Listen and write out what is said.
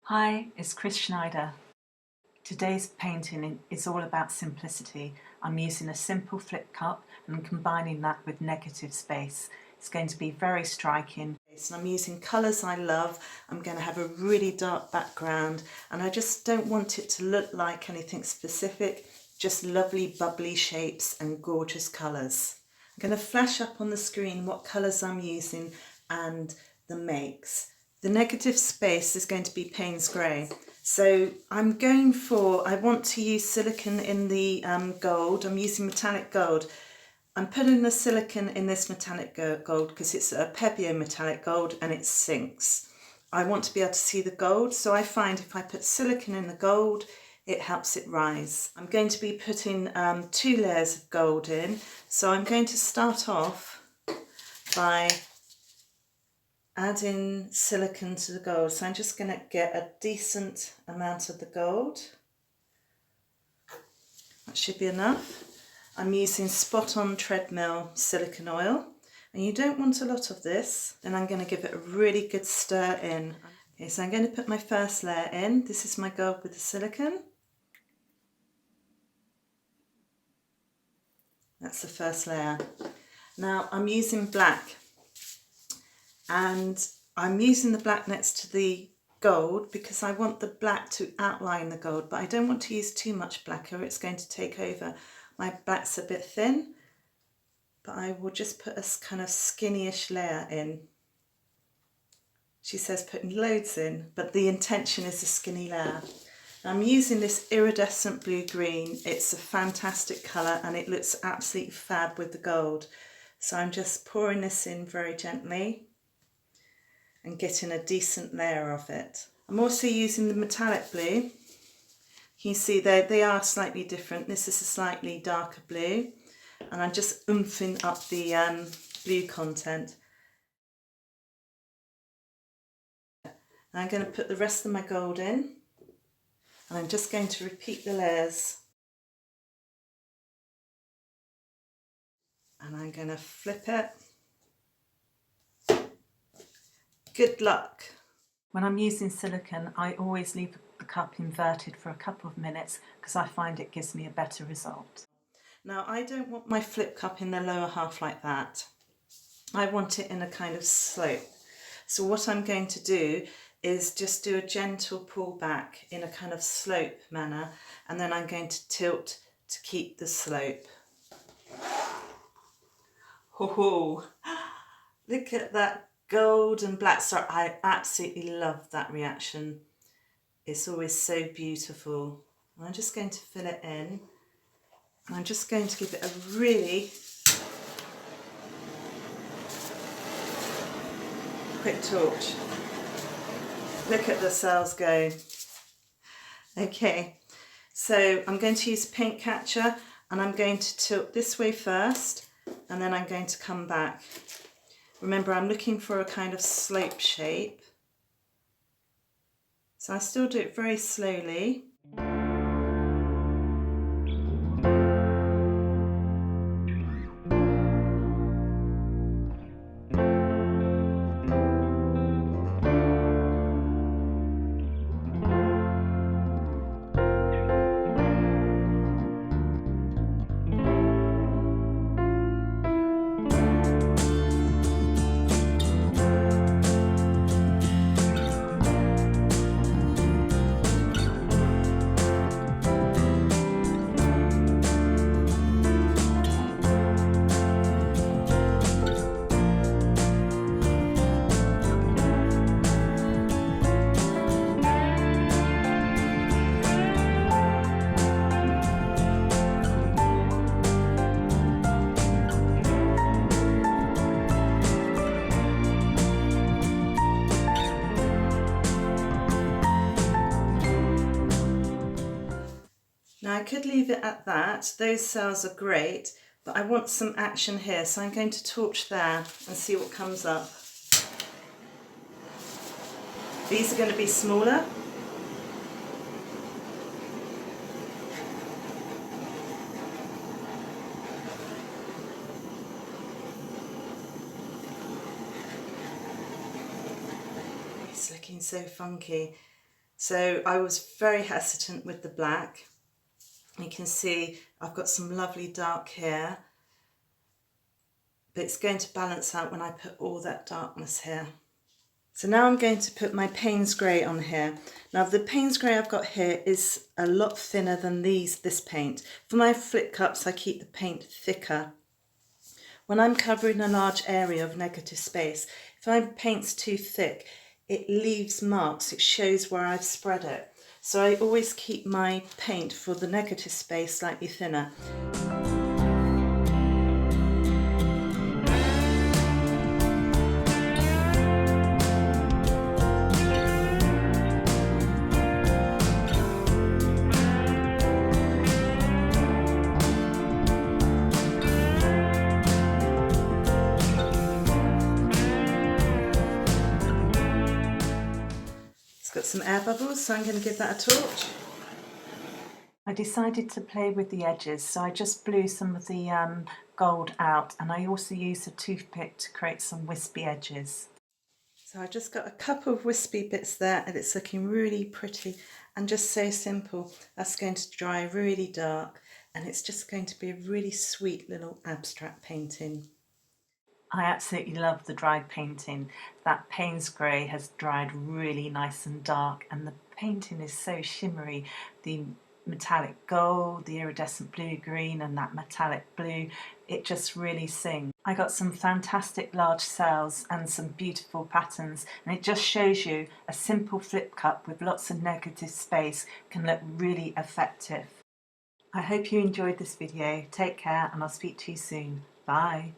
Hi, it's Chris Schneider. Today's painting is all about simplicity. I'm using a simple flip cup and combining that with negative space. It's going to be very striking. And I'm using colours I love. I'm going to have a really dark background and I just don't want it to look like anything specific, just lovely bubbly shapes and gorgeous colours. I'm going to flash up on the screen what colours I'm using and the makes. The negative space is going to be Payne's Grey. So I want to use silicone in the gold. I'm using metallic gold. I'm putting the silicone in this metallic gold because it's a Pebeo metallic gold and it sinks. I want to be able to see the gold, so I find if I put silicone in the gold, it helps it rise. I'm going to be putting 2 layers of gold in. So I'm going to start off by adding silicone to the gold. So I'm just going to get a decent amount of the gold. That should be enough. I'm using Spot On Treadmill silicone oil. And you don't want a lot of this. Then I'm going to give it a really good stir in. Okay, so I'm going to put my first layer in. This is my gold with the silicone. That's the first layer. Now I'm using black. And I'm using the black next to the gold because I want the black to outline the gold, but I don't want to use too much black or it's going to take over. My black's a bit thin, but I will just put a kind of skinny-ish layer in. She says putting loads in, but the intention is a skinny layer. I'm using this iridescent blue-green. It's a fantastic colour and it looks absolutely fab with the gold. So I'm just pouring this in very gently and getting a decent layer of it. I'm also using the metallic blue. You can see they are slightly different. This is a slightly darker blue and I'm just oomping up the blue content. And I'm going to put the rest of my gold in and I'm just going to repeat the layers. And I'm going to flip it. Good luck. When I'm using silicone, I always leave the cup inverted for a couple of minutes because I find it gives me a better result. Now I don't want my flip cup in the lower half like that. I want it in a kind of slope. So what I'm going to do is just do a gentle pull back in a kind of slope manner, and then I'm going to tilt to keep the slope. Oh, look at that gold and black. So I absolutely love that reaction. It's always so beautiful. I'm just going to fill it in. And I'm just going to give it a really quick torch. Look at the cells go. Okay, so I'm going to use a paint catcher and I'm going to tilt this way first and then I'm going to come back. Remember, I'm looking for a kind of slope shape. So I still do it very slowly. Now I could leave it at that. Those cells are great, but I want some action here, so I'm going to torch there and see what comes up. These are going to be smaller. It's looking so funky. So I was very hesitant with the black. You can see I've got some lovely dark here, but it's going to balance out when I put all that darkness here. So now I'm going to put my Paynes grey on here. Now the Paynes grey I've got here is a lot thinner than this paint. For my flip cups I keep the paint thicker. When I'm covering a large area of negative space, if my paint's too thick, it leaves marks, it shows where I've spread it. So I always keep my paint for the negative space slightly thinner. Got some air bubbles, so I'm going to give that a torch. I decided to play with the edges, so I just blew some of the gold out, and I also used a toothpick to create some wispy edges. So I just got a couple of wispy bits there, and it's looking really pretty and just so simple. That's going to dry really dark, and it's just going to be a really sweet little abstract painting. I absolutely love the dried painting. That Paynes grey has dried really nice and dark, and the painting is so shimmery. The metallic gold, the iridescent blue-green and that metallic blue, it just really sings. I got some fantastic large cells and some beautiful patterns, and it just shows you a simple flip cup with lots of negative space can look really effective. I hope you enjoyed this video. Take care, and I'll speak to you soon. Bye.